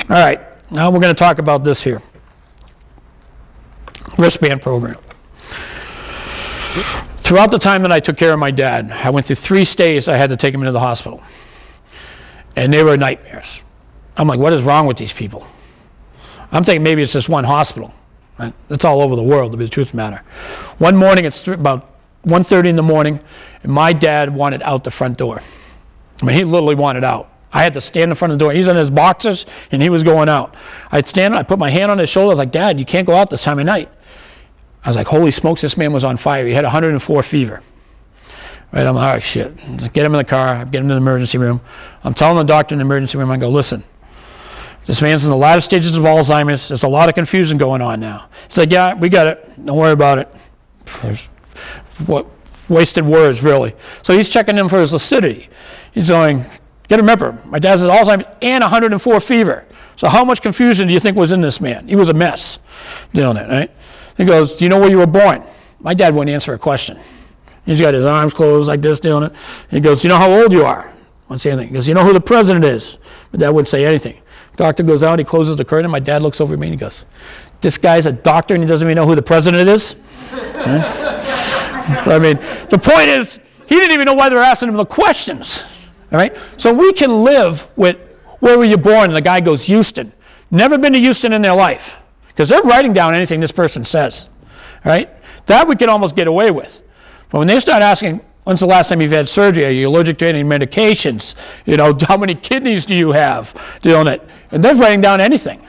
All right, now we're going to talk about this here. Wristband program. Throughout the time that I took care of my dad, I went through 3 stays. I had to take him into the hospital. And they were nightmares. I'm like, what is wrong with these people? I'm thinking maybe it's just one hospital. Right? It's all over the world, to be the truth of the matter. One morning, it's about 1:30 in the morning, and my dad wanted out the front door. I mean, he literally wanted out. I had to stand in front of the door. He's in his boxers, and he was going out. I'd stand, I put my hand on his shoulder, like, Dad, you can't go out this time of night. I was like, holy smokes, this man was on fire. He had 104 fever. Right, I'm like, oh, shit. Get him in the car, get him to the emergency room. I'm telling the doctor in the emergency room, I go, listen, this man's in the latter stages of Alzheimer's. There's a lot of confusion going on now. He's like, yeah, we got it. Don't worry about it. What wasted words, really. So he's checking him for his lucidity. He's going, gotta remember, my dad has Alzheimer's and 104 fever. So how much confusion do you think was in this man? He was a mess doing it, right? He goes, do you know where you were born? My dad wouldn't answer a question. He's got his arms closed like this, doing it. He goes, do you know how old you are? Wouldn't say anything. He goes, you know who the president is? My dad wouldn't say anything. Doctor goes out, he closes the curtain. My dad looks over at me and he goes, this guy's a doctor and he doesn't even know who the president is? Right? So, I mean, the point is, he didn't even know why they were asking him the questions. All right? So we can live with, where were you born? And the guy goes, Houston. Never been to Houston in their life. Because they're writing down anything this person says. All right? That we can almost get away with. But when they start asking, when's the last time you've had surgery? Are you allergic to any medications? You know, how many kidneys do you have? Doing it. And they're writing down anything.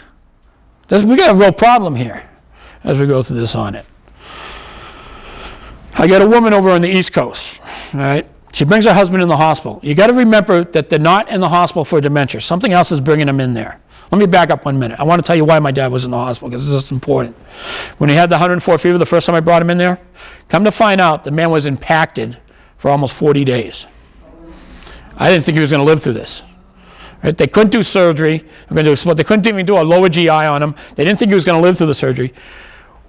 We got a real problem here as we go through this on it. I got a woman over on the East Coast. All right? She brings her husband in the hospital. You got to remember that they're not in the hospital for dementia. Something else is bringing them in there. Let me back up 1 minute. I want to tell you why my dad was in the hospital, because this is important. When he had the 104 fever the first time I brought him in there, come to find out the man was impacted for almost 40 days. I didn't think he was going to live through this. Right? They couldn't do surgery. They couldn't even do a lower GI on him. They didn't think he was going to live through the surgery.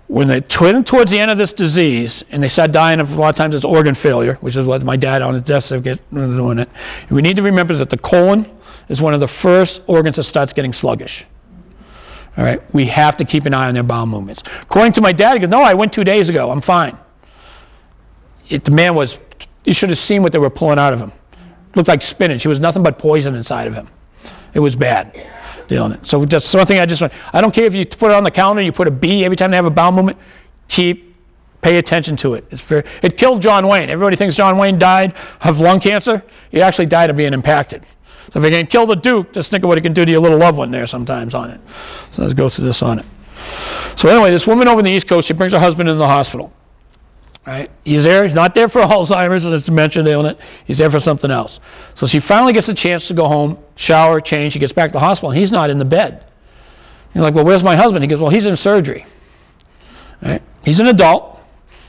When they went towards the end of this disease, and they started dying of, a lot of times, it's organ failure, which is what my dad on his death certificate was doing it. And we need to remember that the colon is one of the first organs that starts getting sluggish. All right? We have to keep an eye on their bowel movements. According to my dad, he goes, no, I went 2 days ago. I'm fine. The man was, you should have seen what they were pulling out of him. Looked like spinach. It was nothing but poison inside of him. It was bad. Dealing it. So that's something I don't care if you put it on the counter, you put a B every time they have a bowel movement, pay attention to it. It killed John Wayne. Everybody thinks John Wayne died of lung cancer. He actually died of being impacted. So if you can kill the Duke, just think of what it can do to your little loved one there sometimes on it. So let's go through this on it. So anyway, this woman over on the East Coast, she brings her husband into the hospital. Right? He's there. He's not there for Alzheimer's and his dementia dealing it. He's there for something else. So she finally gets a chance to go home, shower, change. She gets back to the hospital, and he's not in the bed. You're like, well, where's my husband? He goes, well, he's in surgery. Right? He's an adult.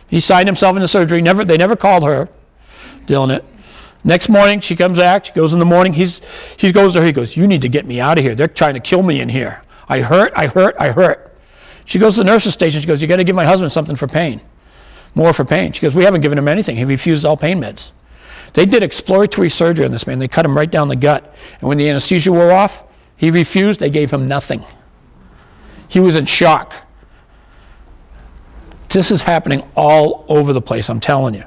He signed himself into surgery. They never called her dealing it. Next morning, she comes back. She goes in the morning. He goes to her. He goes, you need to get me out of here. They're trying to kill me in here. I hurt. She goes to the nurse's station. She goes, you got to give my husband something for pain. More for pain. She goes, we haven't given him anything. He refused all pain meds. They did exploratory surgery on this man. They cut him right down the gut. And when the anesthesia wore off, he refused. They gave him nothing. He was in shock. This is happening all over the place, I'm telling you.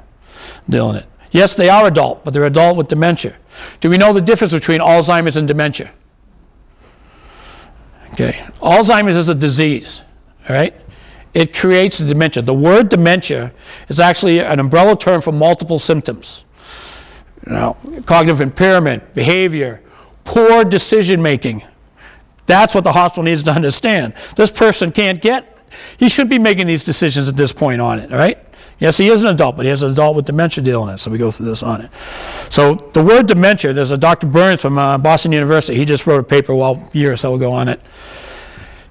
Dealing it. Yes, they are adult, but they're adult with dementia. Do we know the difference between Alzheimer's and dementia? Okay. Alzheimer's is a disease. All right? It creates dementia. The word dementia is actually an umbrella term for multiple symptoms. Cognitive impairment, behavior, poor decision making. That's what the hospital needs to understand. This person he shouldn't be making these decisions at this point on it, all right? Yes, he is an adult, but he has an adult with dementia dealing it, so we go through this on it. So the word dementia, there's a Dr. Burns from Boston University. He just wrote a paper a year or so ago on it.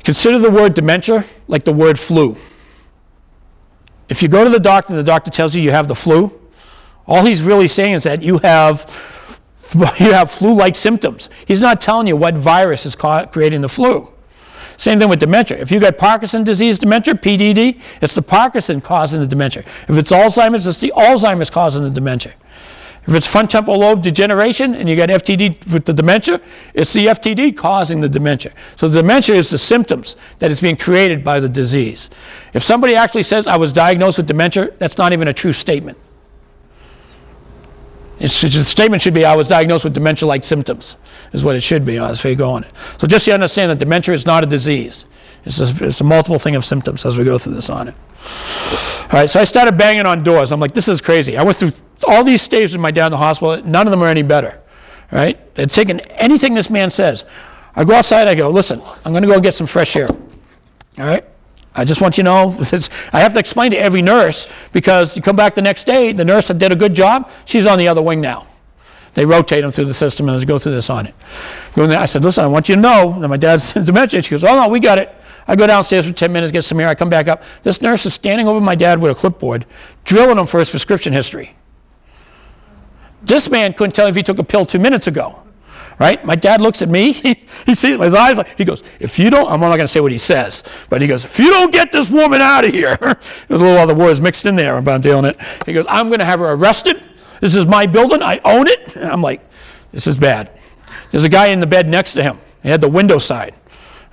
Consider the word dementia like the word flu. If you go to the doctor and the doctor tells you have the flu, all he's really saying is that you have flu-like symptoms. He's not telling you what virus is creating the flu. Same thing with dementia. If you got Parkinson's disease dementia, PDD, it's the Parkinson causing the dementia. If it's Alzheimer's, it's the Alzheimer's causing the dementia. If it's front temporal lobe degeneration and you got FTD with the dementia, it's the FTD causing the dementia. So the dementia is the symptoms that is being created by the disease. If somebody actually says, I was diagnosed with dementia, that's not even a true statement. The statement should be, I was diagnosed with dementia-like symptoms, is what it should be. That's where you go on it. So just so you understand that dementia is not a disease. It's a multiple thing of symptoms as we go through this on it. All right, so I started banging on doors. I'm like, this is crazy. I went through all these stages with my dad in the hospital. None of them are any better. All right? They're taking anything this man says. I go outside. I go, listen, I'm going to go get some fresh air. All right? I just want you to know, I have to explain to every nurse, because you come back the next day, the nurse that did a good job, she's on the other wing now. They rotate them through the system and they go through this on it. I said, listen, I want you to know that my dad's dementia. She goes, oh, no, we got it. I go downstairs for 10 minutes, get some air. I come back up. This nurse is standing over my dad with a clipboard, drilling him for his prescription history. This man couldn't tell if he took a pill 2 minutes ago. Right? My dad looks at me. He sees my eyes. He goes, if you don't, I'm not going to say what he says, but he goes, if you don't get this woman out of here. There's a little other words mixed in there about dealing it. He goes, I'm going to have her arrested. This is my building. I own it. And I'm like, this is bad. There's a guy in the bed next to him. He had the window side.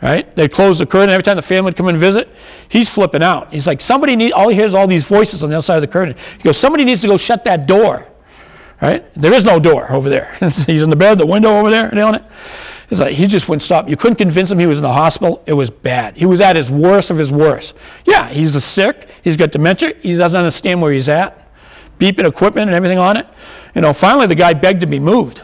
Right? They closed the curtain. Every time the family would come and visit, he's flipping out. He's like, all he hears all these voices on the other side of the curtain. He goes, somebody needs to go shut that door. Right? There is no door over there. He's in the bed, the window over there, and on it. It's like he just wouldn't stop. You couldn't convince him he was in the hospital. It was bad. He was at his worst of his worst. Yeah, he's sick. He's got dementia. He doesn't understand where he's at. Beeping equipment and everything on it. Finally the guy begged to be moved.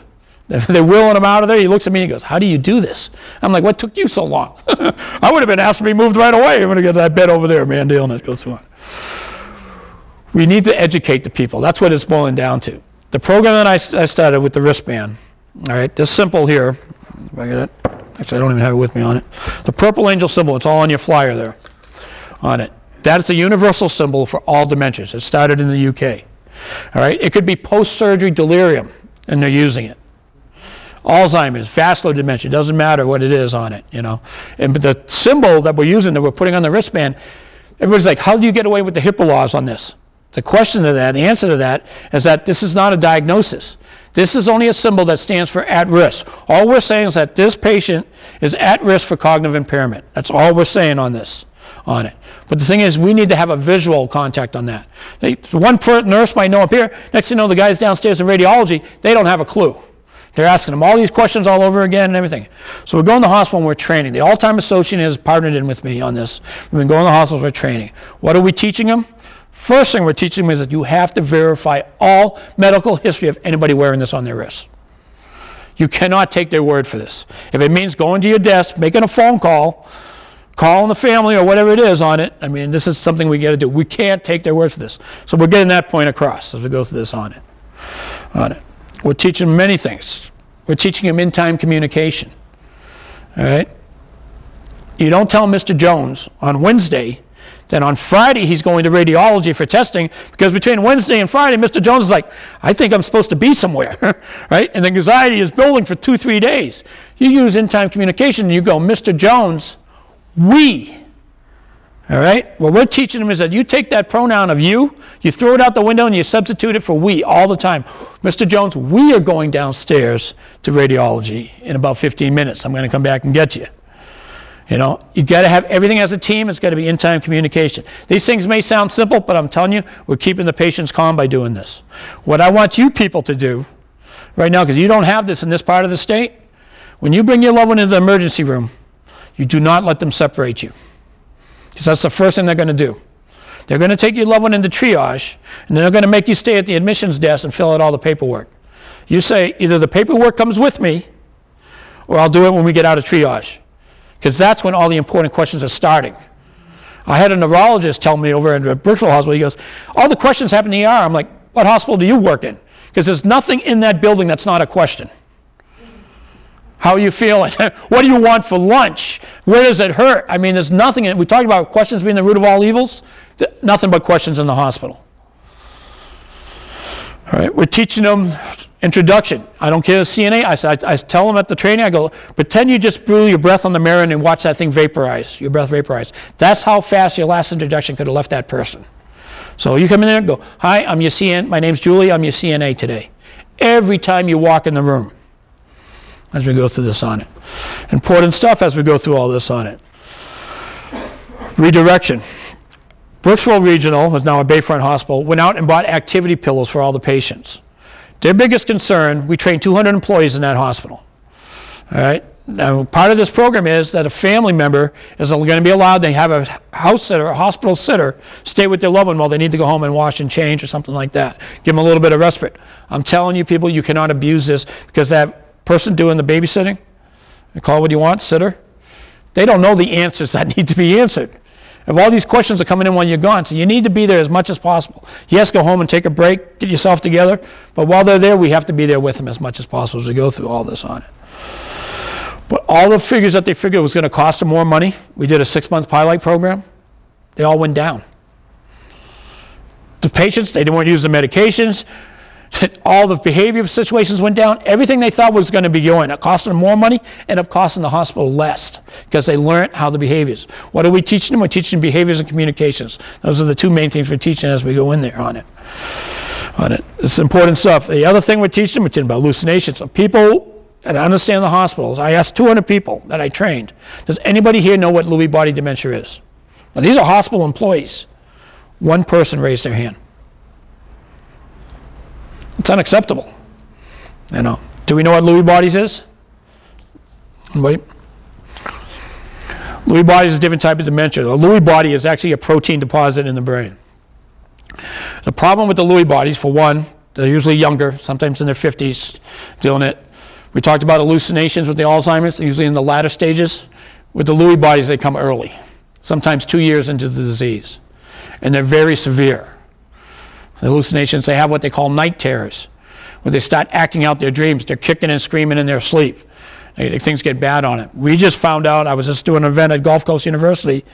They're wheeling him out of there. He looks at me and he goes, how do you do this? I'm like, what took you so long? I would have been asked to be moved right away. I'm going to get that bed over there, man. Dealing it goes through on. We need to educate the people. That's what it's boiling down to. The program that I started with the wristband, all right, this symbol here, if I get it, actually I don't even have it with me on it. The purple angel symbol, it's all on your flyer there, on it. That is a universal symbol for all dementias. It started in the UK, all right. It could be post-surgery delirium, and they're using it. Alzheimer's, vascular dementia, doesn't matter what it is on it, But the symbol that we're using, that we're putting on the wristband, everybody's like, how do you get away with the HIPAA laws on this? The question to that, the answer to that, is that this is not a diagnosis. This is only a symbol that stands for at risk. All we're saying is that this patient is at risk for cognitive impairment. That's all we're saying on this, on it. But the thing is, we need to have a visual contact on that. One nurse might know up here. Next thing you know, the guys downstairs in radiology, they don't have a clue. They're asking them all these questions all over again and everything. So we're going to the hospital and we're training. The all-time associate has partnered in with me on this. We've been going to the hospital, we're training. What are we teaching them? First thing we're teaching them is that you have to verify all medical history of anybody wearing this on their wrist. You cannot take their word for this. If it means going to your desk, making a phone call, calling the family or whatever it is on it, this is something we got to do. We can't take their word for this. So we're getting that point across as we go through this on it. We're teaching them many things. We're teaching them in-time communication. All right? You don't tell Mr. Jones on Wednesday that on Friday he's going to radiology for testing, because between Wednesday and Friday, Mr. Jones is like, I think I'm supposed to be somewhere, right? And the anxiety is building for 2-3 days. You use in-time communication and you go, Mr. Jones, we. All right? What we're teaching them is that you take that pronoun of you throw it out the window and you substitute it for we all the time. Mr. Jones, we are going downstairs to radiology in about 15 minutes. I'm going to come back and get you. You got to have everything as a team. It's got to be in-time communication. These things may sound simple, but I'm telling you, we're keeping the patients calm by doing this. What I want you people to do right now, because you don't have this in this part of the state, when you bring your loved one into the emergency room, you do not let them separate you. Because that's the first thing they're going to do. They're going to take your loved one into triage, and they're going to make you stay at the admissions desk and fill out all the paperwork. You say, either the paperwork comes with me, or I'll do it when we get out of triage. Because that's when all the important questions are starting. I had a neurologist tell me over at Brookville Hospital, he goes, all the questions happen in the ER. I'm like, what hospital do you work in? Because there's nothing in that building that's not a question. How are you feeling? What do you want for lunch? Where does it hurt? There's nothing. We talked about questions being the root of all evils. Nothing but questions in the hospital. All right, we're teaching them introduction. I don't care the CNA. I tell them at the training, I go, pretend you just blew your breath on the mirror and watch that thing vaporize, your breath vaporize. That's how fast your last introduction could have left that person. So you come in there and go, hi, I'm your CNA. My name's Julie. I'm your CNA today. every time you walk in the room as we go through this on it. Important stuff as we go through all this on it. Redirection. Brooksville Regional, is now a Bayfront Hospital, went out and bought activity pillows for all the patients. Their biggest concern, we trained 200 employees in that hospital. All right. Now, part of this program is that a family member is going to be allowed to have a house sitter, a hospital sitter, stay with their loved one while they need to go home and wash and change or something like that. Give them a little bit of respite. I'm telling you, people, you cannot abuse this, because that person doing the babysitting, you call it what you want, sitter, they don't know the answers that need to be answered. If all these questions are coming in while you're gone, so you need to be there as much as possible. Yes, go home and take a break, get yourself together, but while they're there, we have to be there with them as much as possible as we go through all this on it. But all the figures that they figured was going to cost them more money, we did a 6-month pilot program, they all went down. The patients, they didn't want to use the medications, all the behavior situations went down. Everything they thought was going to be going, it costed them more money, ended up costing the hospital less, because they learned how the behaviors. What are we teaching them? We're teaching behaviors and communications. Those are the two main things we're teaching as we go in there on it. It's important stuff. The other thing we're teaching them, we're teaching about hallucinations. So people that understand the hospitals, I asked 200 people that I trained, does anybody here know what Lewy body dementia is? Now, these are hospital employees. One person raised their hand. It's unacceptable. You know. Do we know what Lewy bodies is? Anybody? Lewy bodies is a different type of dementia. The Lewy body is actually a protein deposit in the brain. The problem with the Lewy bodies, for one, they're usually younger, sometimes in their 50s, doing it. We talked about hallucinations with the Alzheimer's, they're usually in the latter stages. With the Lewy bodies, they come early, sometimes 2 years into the disease. And they're very severe. The hallucinations, they have what they call night terrors, where they start acting out their dreams. They're kicking and screaming in their sleep. Things get bad on it. We just found out, I was just doing an event at Gulf Coast University,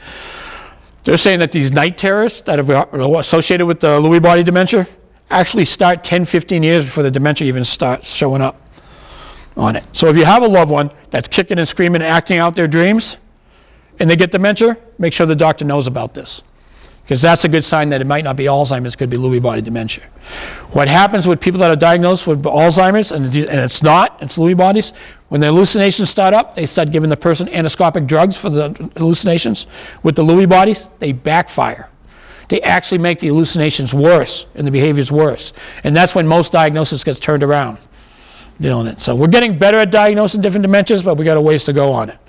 they're saying that these night terrors that are associated with the Lewy body dementia actually start 10, 15 years before the dementia even starts showing up on it. So if you have a loved one that's kicking and screaming and acting out their dreams, and they get dementia, make sure the doctor knows about this. Because that's a good sign that it might not be Alzheimer's, it could be Lewy body dementia. What happens with people that are diagnosed with Alzheimer's, and it's not, it's Lewy bodies, when the hallucinations start up, they start giving the person anescopic drugs for the hallucinations. With the Lewy bodies, they backfire. They actually make the hallucinations worse and the behaviors worse. And that's when most diagnosis gets turned around. Dealing it. So we're getting better at diagnosing different dementias, but we got a ways to go on it.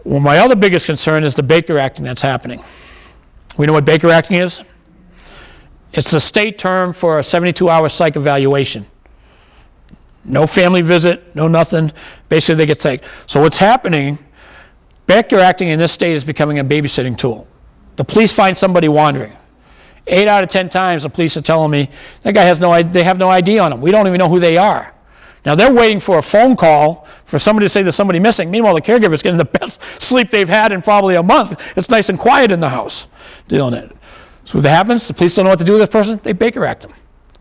Well, my other biggest concern is the Baker acting that's happening. We know what Baker acting is? It's a state term for a 72-hour psych evaluation. No family visit, no nothing. Basically, they get psyched. So what's happening, Baker acting in this state is becoming a babysitting tool. The police find somebody wandering. 8 out of 10 times, the police are telling me, that guy has they have no ID on him. We don't even know who they are. Now, they're waiting for a phone call for somebody to say there's somebody missing. Meanwhile, the caregiver's getting the best sleep they've had in probably a month. It's nice and quiet in the house. Doing it. So what happens, the police don't know what to do with this person, they Baker act them.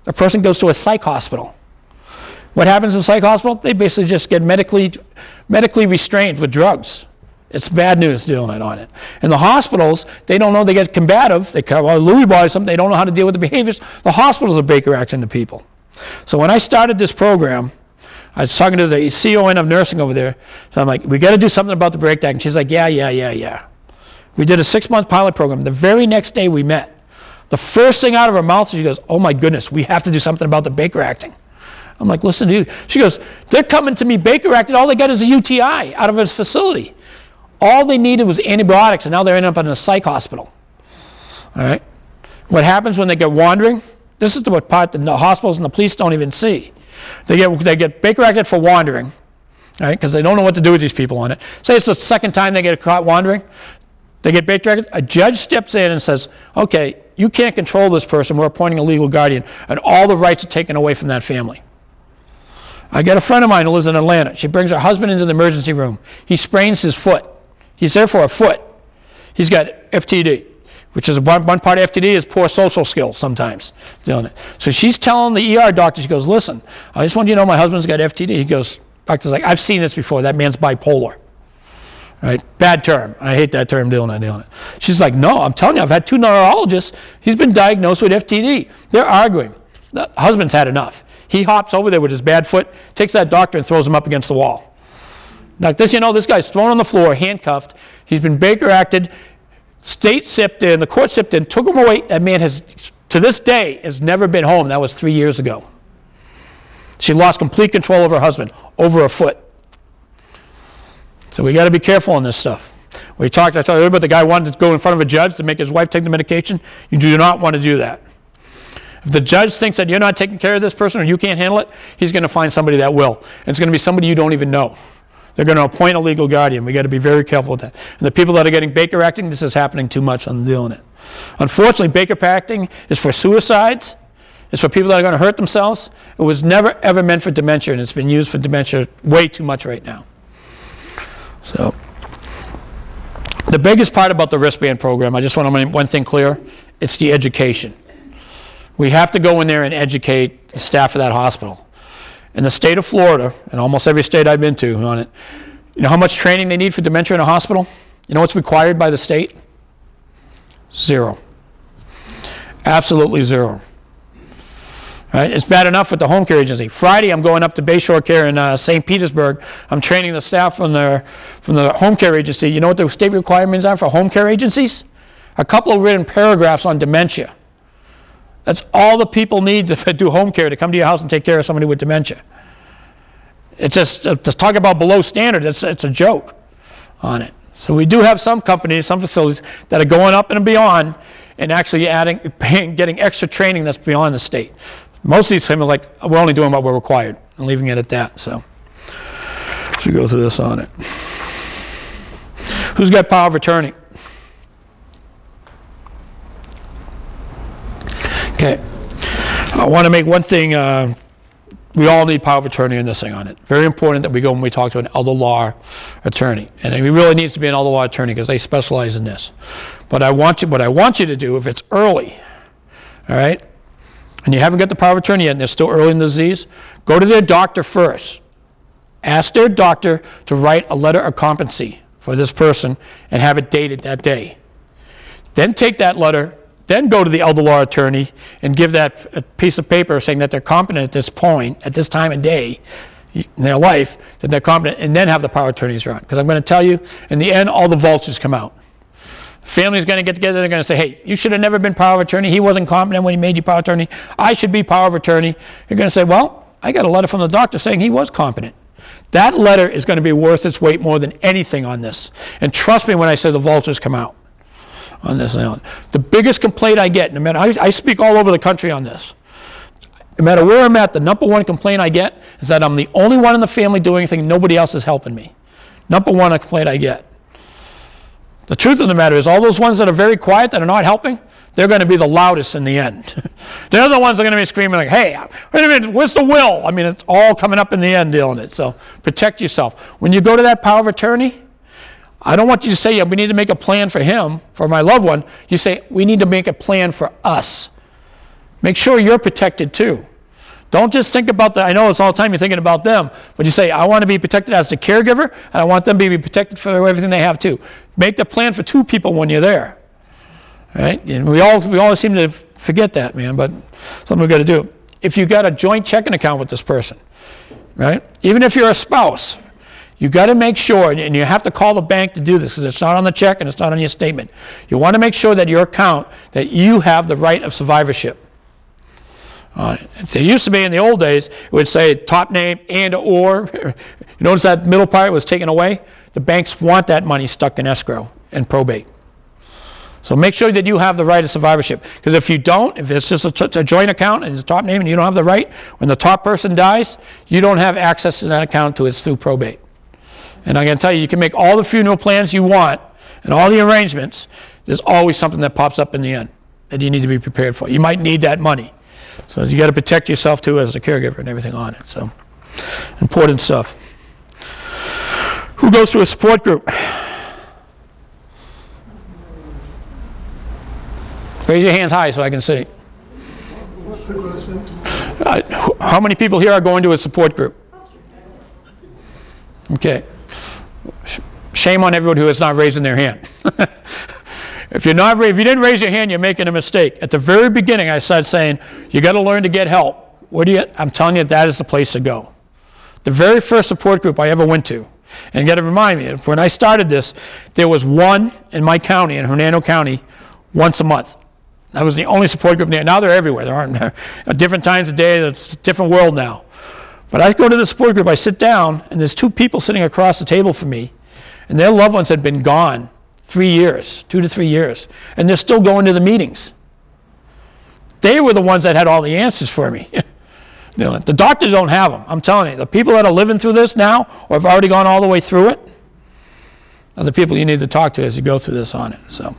The person goes to a psych hospital. What happens in a psych hospital? They basically just get medically restrained with drugs. It's bad news doing it on it. In the hospitals, they don't know, they get combative. They come, well, Lewy body, something, they don't know how to deal with the behaviors. The hospitals are Baker acting to people. So when I started this program, I was talking to the CON of nursing over there. So I'm like, we got to do something about the breakdown. And she's like, yeah. We did a 6-month pilot program. The very next day we met. The first thing out of her mouth, she goes, oh my goodness, we have to do something about the Baker acting. I'm like, listen to you. She goes, they're coming to me Baker acting. All they got is a UTI out of his facility. All they needed was antibiotics, and now they're ending up in a psych hospital. All right? What happens when they get wandering? This is the part that the hospitals and the police don't even see. They get Baker acted for wandering, right? Because they don't know what to do with these people on it. Say it's the second time they get caught wandering. They get Baker acted. A judge steps in and says, okay, you can't control this person. We're appointing a legal guardian. And all the rights are taken away from that family. I got a friend of mine who lives in Atlanta. She brings her husband into the emergency room. He sprains his foot. He's there for a foot. He's got FTD, which is one part of FTD is poor social skills sometimes. Doing it. So she's telling the ER doctor, she goes, listen, I just want you to know my husband's got FTD. He goes, doctor's like, I've seen this before. That man's bipolar. Right? Bad term. I hate that term, doing it. She's like, no, I'm telling you, I've had 2 neurologists. He's been diagnosed with FTD. They're arguing. The husband's had enough. He hops over there with his bad foot, takes that doctor and throws him up against the wall. Now, this guy's thrown on the floor, handcuffed. He's been Baker acted. State sipped in, the court sipped in, took him away. That man has, to this day, has never been home. That was 3 years ago. She lost complete control of her husband over a foot. So we got to be careful on this stuff. I talked earlier about the guy wanted to go in front of a judge to make his wife take the medication. You do not want to do that. If the judge thinks that you're not taking care of this person or you can't handle it, he's going to find somebody that will. And it's going to be somebody you don't even know. They're going to appoint a legal guardian. We got to be very careful with that. And the people that are getting Baker acting, this is happening too much on dealing it. Unfortunately, Baker acting is for suicides. It's for people that are going to hurt themselves. It was never, ever meant for dementia, and it's been used for dementia way too much right now. So, the biggest part about the wristband program, I just want to make one thing clear, it's the education. We have to go in there and educate the staff of that hospital. In the state of Florida, and almost every state I've been to on it, you know how much training they need for dementia in a hospital? You know what's required by the state? 0. Absolutely 0. Right? It's bad enough with the home care agency. Friday, I'm going up to Bayshore Care in St. Petersburg. I'm training the staff from the home care agency. You know what the state requirements are for home care agencies? A couple of written paragraphs on dementia. That's all the people need to do home care, to come to your house and take care of somebody with dementia. It's just, to talk about below standard, it's a joke on it. So we do have some companies, some facilities that are going up and beyond and actually getting extra training that's beyond the state. Most of these things are like, we're only doing what we're required and leaving it at that. So we go through this on it. Who's got power of attorney? Okay. I want to make one thing, we all need power of attorney in this thing on it. Very important that we go when we talk to an elder law attorney. And it really needs to be an elder law attorney because they specialize in this. But what I want you to do, if it's early, all right, and you haven't got the power of attorney yet and they're still early in the disease, go to their doctor first. Ask their doctor to write a letter of competency for this person and have it dated that day. Then take that letter, then go to the elder law attorney and give that a piece of paper saying that they're competent at this point, at this time and day in their life, that they're competent, and then have the power of attorneys run. Because I'm going to tell you, in the end, all the vultures come out. Family's going to get together, they're going to say, hey, you should have never been power of attorney. He wasn't competent when he made you power of attorney. I should be power of attorney. You're going to say, well, I got a letter from the doctor saying he was competent. That letter is going to be worth its weight more than anything on this. And trust me when I say the vultures come out on this. The biggest complaint I get, no matter, I speak all over the country on this. No matter where I'm at, the number one complaint I get is that I'm the only one in the family doing anything, nobody else is helping me. Number one complaint I get. The truth of the matter is all those ones that are very quiet, that are not helping, they're going to be the loudest in the end. They're the ones that are going to be screaming like, hey, wait a minute, where's the will? I mean, it's all coming up in the end dealing it. So protect yourself. When you go to that power of attorney, I don't want you to say, yeah, we need to make a plan for him, for my loved one. You say, we need to make a plan for us. Make sure you're protected too. Don't just think about that. I know it's all the time you're thinking about them, but you say, I want to be protected as the caregiver, and I want them to be protected for everything they have too. Make the plan for two people when you're there. Right? And we all seem to forget that, man, but something we've got to do. If you've got a joint checking account with this person, right? Even if you're a spouse, you got to make sure, and you have to call the bank to do this because it's not on the check and it's not on your statement. You want to make sure that your account, that you have the right of survivorship on it. There used to be in the old days, it would say top name and or. You notice that middle part was taken away? The banks want that money stuck in escrow and probate. So make sure that you have the right of survivorship. Because if you don't, if it's just a joint account and it's a top name and you don't have the right, when the top person dies, you don't have access to that account until it's through probate. And I'm going to tell you, you can make all the funeral plans you want and all the arrangements. There's always something that pops up in the end that you need to be prepared for. You might need that money. So you got to protect yourself too as a caregiver and everything on it. So important stuff. Who goes to a support group? Raise your hands high so I can see. What's the question? How many people here are going to a support group? Okay. Shame on everyone who is not raising their hand. If you didn't raise your hand, you're making a mistake. At the very beginning, I started saying, you got to learn to get help I'm telling you, that is the place to go. The very first support group I ever went to, and you got to remind me, when I started this, there was one in my county, in Hernando County, once a month. That was the only support group there. Now they're everywhere. There aren't at different times of day. It's a different world now. But I go to the support group, I sit down, and there's two people sitting across the table from me, and their loved ones had been gone 3 years, 2 to 3 years, and they're still going to the meetings. They were the ones that had all the answers for me. The doctors don't have them. I'm telling you, the people that are living through this now, or have already gone all the way through it, are the people you need to talk to as you go through this on it. So.